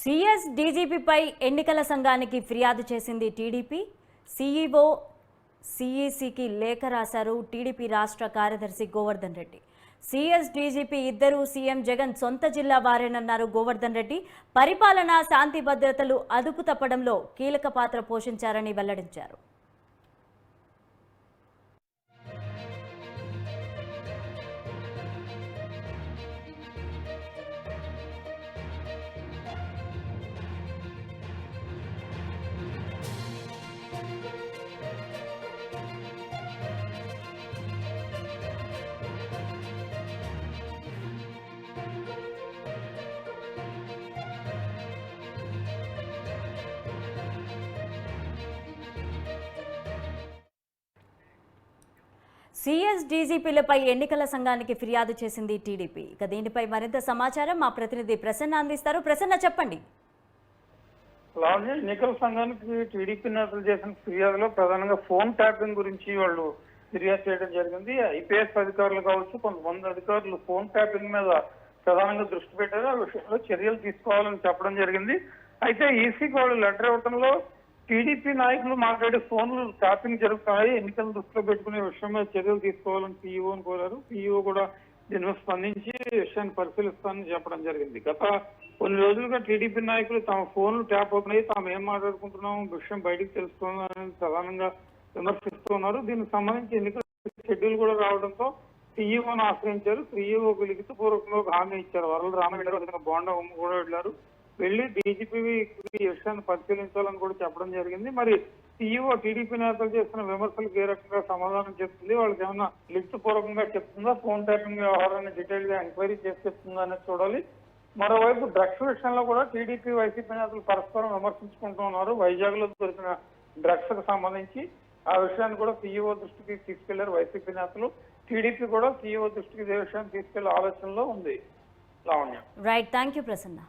CS డీజీపీపై ఎన్నికల సంఘానికి ఫిర్యాదు చేసింది టీడీపీ. సీఈఓ సీఈసీకి లేఖ రాశారు టీడీపీ రాష్ట్ర కార్యదర్శి గోవర్ధన్ రెడ్డి. సిఎస్ డీజీపీ ఇద్దరు సీఎం జగన్ సొంత జిల్లా వారేనన్నారు గోవర్ధన్ రెడ్డి. పరిపాలన, శాంతి భద్రతలు అదుపు తప్పడంలో కీలక పాత్ర పోషించారని వెల్లడించారు. సిఎస్ డీజీపీలపై ఎన్నికల సంఘానికి ఫిర్యాదు చేసింది టీడీపీ. ఇక దీనిపై మరింత సమాచారం మా ప్రతినిధి ప్రసన్న అందిస్తారు. ప్రసన్న, చెప్పండి. ఎన్నికల సంఘానికి టీడీపీ నేతలు చేసిన ఫిర్యాదులో ప్రధానంగా ఫోన్ ట్యాపింగ్ గురించి వాళ్ళు ఫిర్యాదు చేయడం జరిగింది. ఐపీఎస్ అధికారులు కావచ్చు, కొంతమంది అధికారులు ఫోన్ ట్యాపింగ్ మీద ప్రధానంగా దృష్టి పెట్టారు. ఆ విషయంలో చర్యలు తీసుకోవాలని చెప్పడం జరిగింది. అయితే ఈసీకి వాళ్ళు లెటర్ ఇవ్వడంలో టీడీపీ నాయకులు మాట్లాడే ఫోన్లు ట్యాపింగ్ జరుగుతాయి, ఎన్నికలను దృష్టిలో పెట్టుకునే విషయం మీద చర్యలు తీసుకోవాలని పీఈఓని కోరారు. పీఈఓ కూడా దీనిలో స్పందించి విషయాన్ని పరిశీలిస్తానని చెప్పడం జరిగింది. గత కొన్ని రోజులుగా టీడీపీ నాయకులు తమ ఫోన్లు ట్యాప్ అవుతున్నాయి, తాము ఏం మాట్లాడుకుంటున్నాం విషయం బయటికి తెలుసుకోవాలని ప్రధానంగా విమర్శిస్తున్నారు. దీనికి సంబంధించి ఎన్నికల షెడ్యూల్ కూడా రావడంతో పీఈఓను ఆశ్రయించారు. పీఈఓకు లిఖితపూర్వకంగా ఒక హామీ ఇచ్చారు. వరల రామరెడ్డి బోండా ఉమ్మ కూడా వెళ్ళారు. వెళ్లి డీజీపీ ఈ విషయాన్ని పరిశీలించాలని కూడా చెప్పడం జరిగింది. మరి సీఈఓ టీడీపీ నేతలు చేస్తున్న విమర్శలకు ఏ రకంగా సమాధానం చెప్తుంది, వాళ్ళకి ఏమన్నా లిఖితపూర్వకంగా చెప్తుందా, ఫోన్ ట్యాపింగ్ వ్యవహారాన్ని డీటెయిల్ గా ఎంక్వైరీ చేసి చెప్తుందా అనేది చూడాలి. మరోవైపు డ్రగ్స్ విషయంలో కూడా టీడీపీ, వైసీపీ నేతలు పరస్పరం విమర్శించుకుంటూ ఉన్నారు. వైజాగ్ లో దొరికిన డ్రగ్స్ కు సంబంధించి ఆ విషయాన్ని కూడా సీఈఓ దృష్టికి తీసుకెళ్లారు వైసీపీ నేతలు. టీడీపీ కూడా సీఈఓ దృష్టికి ఇదే విషయాన్ని తీసుకెళ్లే ఆలోచనలో ఉంది. Lavanya. Right, thank you Prasanna.